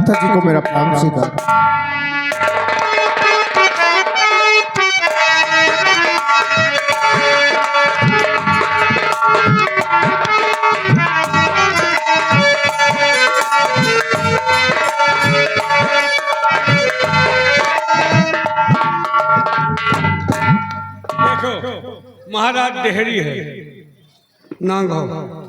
माता जी को मेरा प्रणाम स्वीकार। देखो महाराज डेहरी है नांग हो।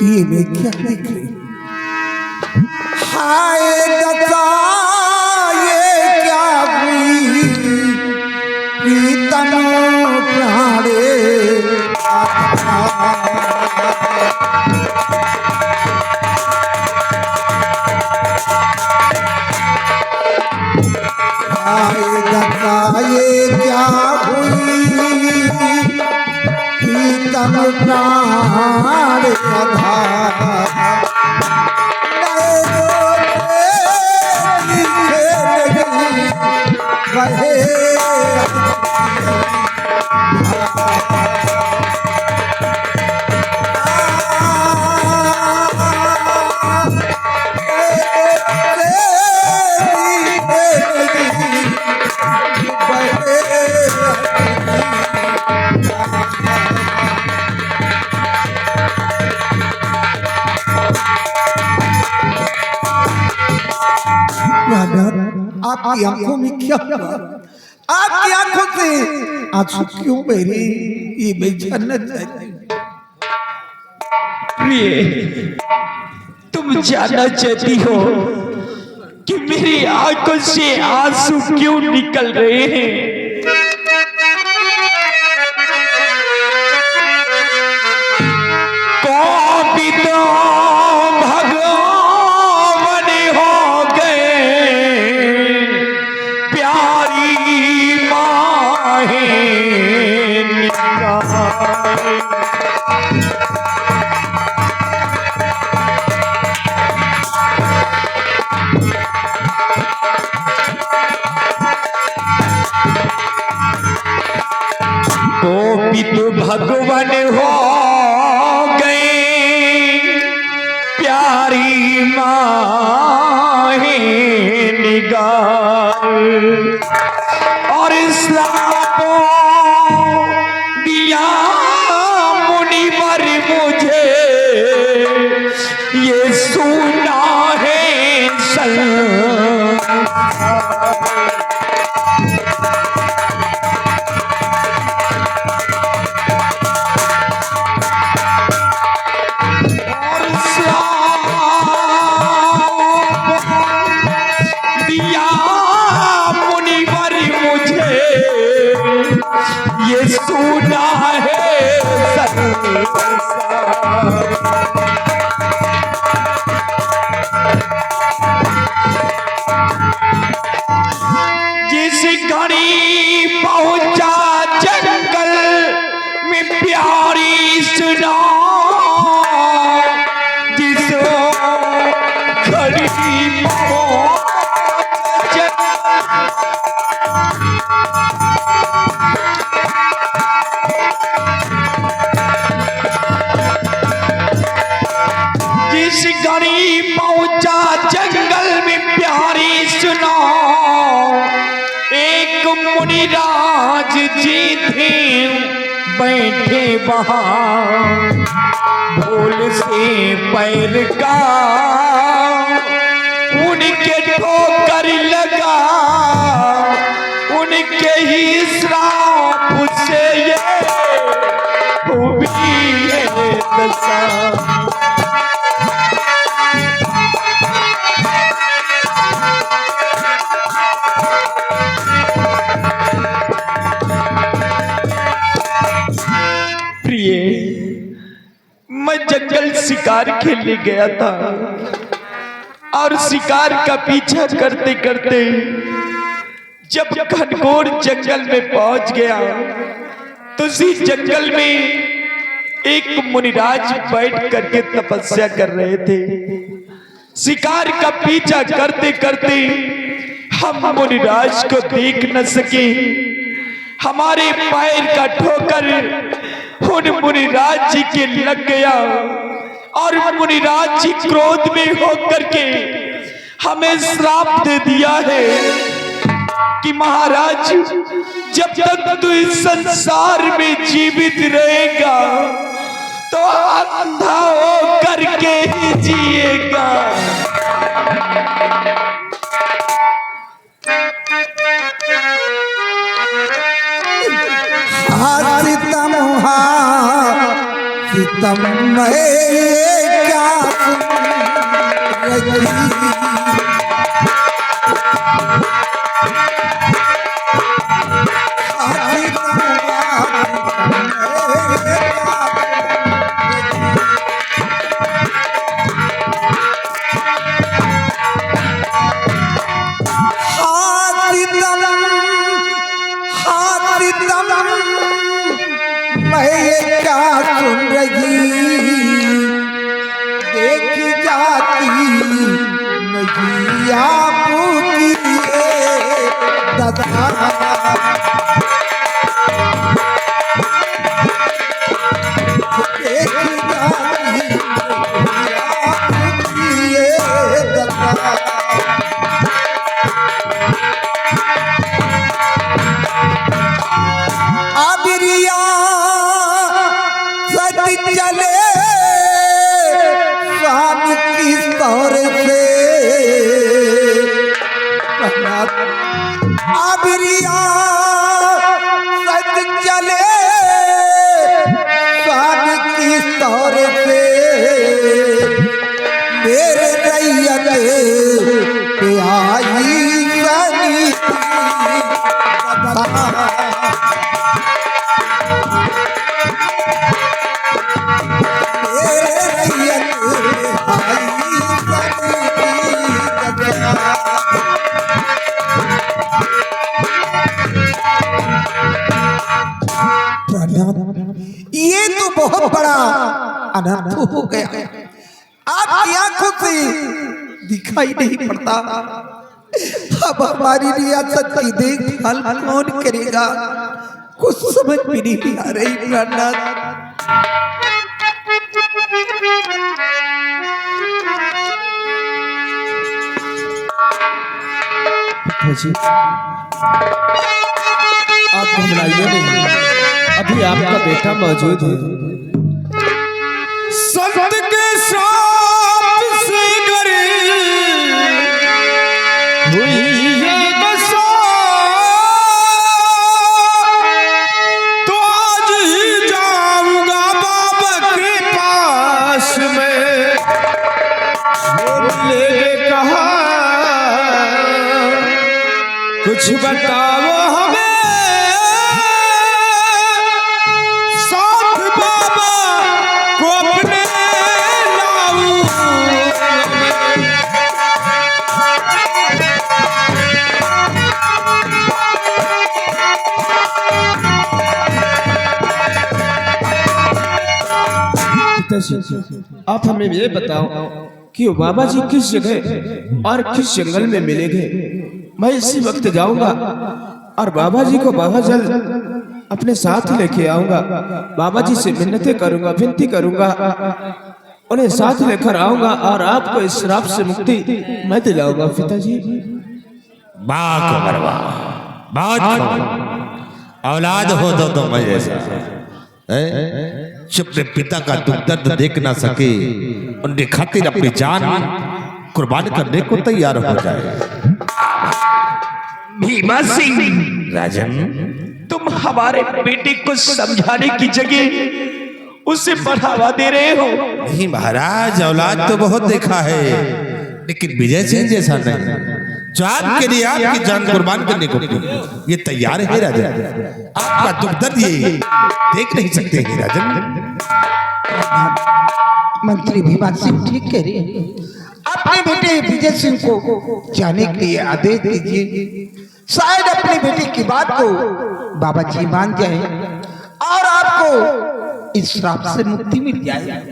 ये मैं क्या देख रही हूँ? हाय दत्ता, ये क्या हुई प्रीतम प्राणे हाय दत्ता, ये क्या हुई प्रीतम प्राण आपकी आंखों में क्या हुआ? आपकी आंखों से आंसू क्यों मेरी ये बेजन्नत है? प्रिय, तुम जानना चाहती हो कि मेरी आंखों से आंसू क्यों निकल रहे हैं? भगवान हो गए प्यारी माहे निगाह और श्रापों दिया मुनिवर मुझे ये सुना है ये सुना है जिस घड़ी पहुंचा जंगल में प्यारी सुना जिस घड़ी घड़ी पहुंचा जंगल में प्यारी सुना एक मुनिराज जी थे बैठे वहां भूल से पैर का उनके ठोकर लगा उनके ही श्राप से ये हुई है दशा। मैं जंगल शिकार खेलने गया था और शिकार का पीछा करते करते जब घनघोर जंगल में पहुंच गया तो उसी जंगल में एक मुनिराज बैठ करके तपस्या कर रहे थे। शिकार का पीछा करते करते हम मुनिराज को देख न सके। हमारे पैर का ठोकर उन मुनिराज जी के लग गया और मुनिराज जी क्रोध में होकर के हमें श्राप दे दिया है कि महाराज जब तक तू इस संसार में जीवित रहेगा तो अंधा हो करके ही जिएगा। सितम में क्या देखी जाती नहीं आपकी दादा। देखी जाती आपकी दादा। आबिरिया सच चले स्वामी की तौर से। आबिरिया सच चले स्वामी की तौर से। मेरे रैयत पे आई सनी ये तो बहुत बड़ा अनर्थ हो गया। आपकी आंखों से दिखाई नहीं पड़ता। अब हमारी रियासत की देखभाल कौन करेगा? कुछ समझ भी नहीं आ रही प्राणनाथ। आप घबराइए नहीं, अभी आपका बेटा मौजूद है। संत के साथ से हुई ये दशा तो आज ही जाऊंगा बाबा के पास में। बोले कहा कुछ बताओ हमें, आप हमें ये बताओ कि वो बाबा जी किस जगह और किस जंगल में मिलेंगे। मैं इसी वक्त जाऊंगा और बाबा जी को बाबा जल अपने साथ लेके आऊंगा। बाबा जी से मिन्नतें करूंगा, विनती करूंगा, उन्हें साथ लेकर आऊंगा और आपको इस श्राप से मुक्ति मैं दिलाऊंगा। पिताजी औलाद हो तो मैं जैसा अपने पिता का दुख दर्द देख ना सके, उनके खातिर अपनी जान कुर्बान करने को तैयार हो जाए। भीमा सिंह राजन, तुम हमारे बेटे को समझाने की जगह उसे बढ़ावा दे रहे हो। नहीं महाराज, औलाद तो बहुत देखा है लेकिन विजय सिंह जैसा नहीं, जो आपके लिए आपकी जान कुर्बान करने को ये तैयार है। राजन, आपका दुख दर्द ये देख नहीं सकते हैं। राजन, मंत्री भीमा सिंह ठीक कह रहे हैं। अपने बेटे विजय सिंह को जाने के लिए आदेश दीजिए। शायद अपने बेटे की बात को बाबा जी मान जाए और आपको इस श्राप से मुक्ति मिल जाए,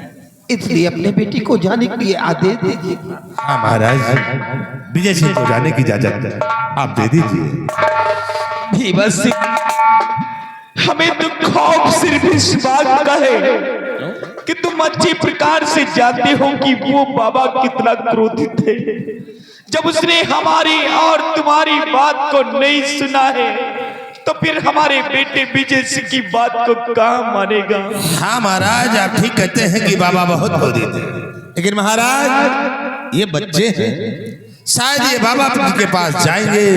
इसलिए अपने बेटी को जाने के लिए आदेश दीजिए। हाँ महाराज, विजय सिंह को जाने की इजाजत आप दे दीजिए। भीमा सिंह, हमें तो खौफ सिर्फ इस बात का है कि तुम अच्छी प्रकार से जानते हो कि वो बाबा कितना क्रोधित है। जब उसने हमारी और तुम्हारी बात को नहीं सुना है तो फिर हमारे बेटे विजय सिंह की बात को कहाँ मानेगा। हाँ महाराज, आप ठीक कहते हैं कि बाबा बहुत क्रोधित है, लेकिन महाराज ये बच्चे हैं, शायद ये बाबा के पास जाएंगे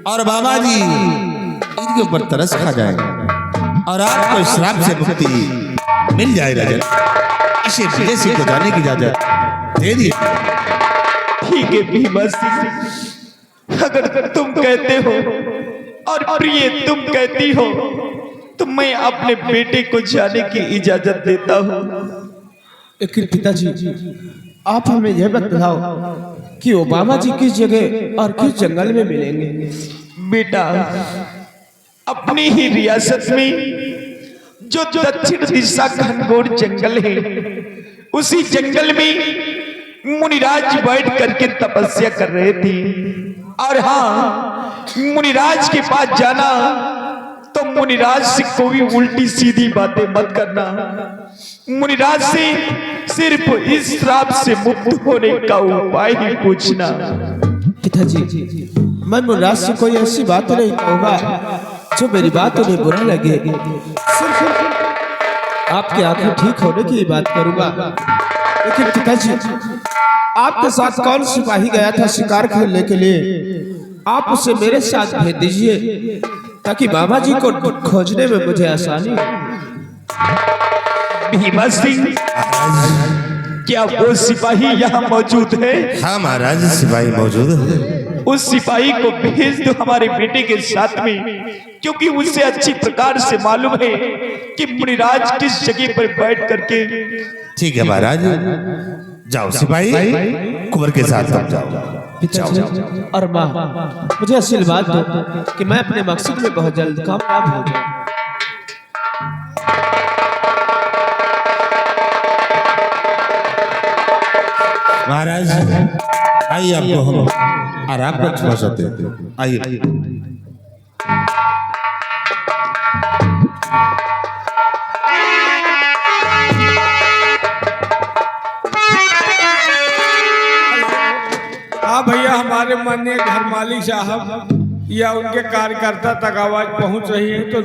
और बाबा जी इनके ऊपर तरस खा जाएंगे और आपको इस श्राप से मुक्ति मिल जाए। राजन, इसे विजय सिंह को जाने की इजाजत दे दी। ठीक है भीमा सिंह, अगर तुम कहते हो और प्रिय तुम कहती हो तो मैं अपने बेटे को जाने की इजाजत देता हूँ। लेकिन पिताजी, आप हमें यह बताओ कि वो बाबा जी किस जगह और किस जंगल में मिलेंगे। बेटा, अपनी ही रियासत में जो दक्षिण दिशा घनघोर जंगल है, उसी जंगल में मुनिराज बैठ करके तपस्या कर रहे थे। और हाँ, मुनिराज के पास जाना तो मुनिराज से कोई उल्टी सीधी बातें मत करना। मुनिराज से सिर्फ इस श्राप से मुक्त होने का उपाय ही पूछना। पिताजी, मैं मुनिराज से कोई ऐसी बात नहीं कहूँगा जो मेरी बात उन्हें बुरा लगे। सिर्फ आपकी आंखें ठीक होने की बात करूंगा। लेकिन पिताजी, आपके साथ कौन सिपाही गया था शिकार खेलने के लिए? आप उसे मेरे साथ भेज दीजिए ताकि बाबा जी को खोजने में मुझे आसानी हो। भीमा सिंह, क्या वो सिपाही यहाँ मौजूद है? हाँ महाराज, सिपाही मौजूद है। उस सिपाही को भेज दो हमारे बेटे के साथ में, क्योंकि उसे अच्छी प्रकार से मालूम है कि मुनिराज किस जगह पर बैठ करके। ठीक है महाराज, जाओ सिपाही, कुंवर के साथ सब जाओ। और माँ, मुझे आशीर्वाद दो कि मैं अपने मकसद में बहुत जल्द कामयाब हो जाऊं। महाराज आइए, आपको हम आराम कर पहुंचाते हैं। आइए। हाँ भैया, हमारे माननीय घर मालिक साहब या उनके कार्यकर्ता तक आवाज पहुंच रही है तो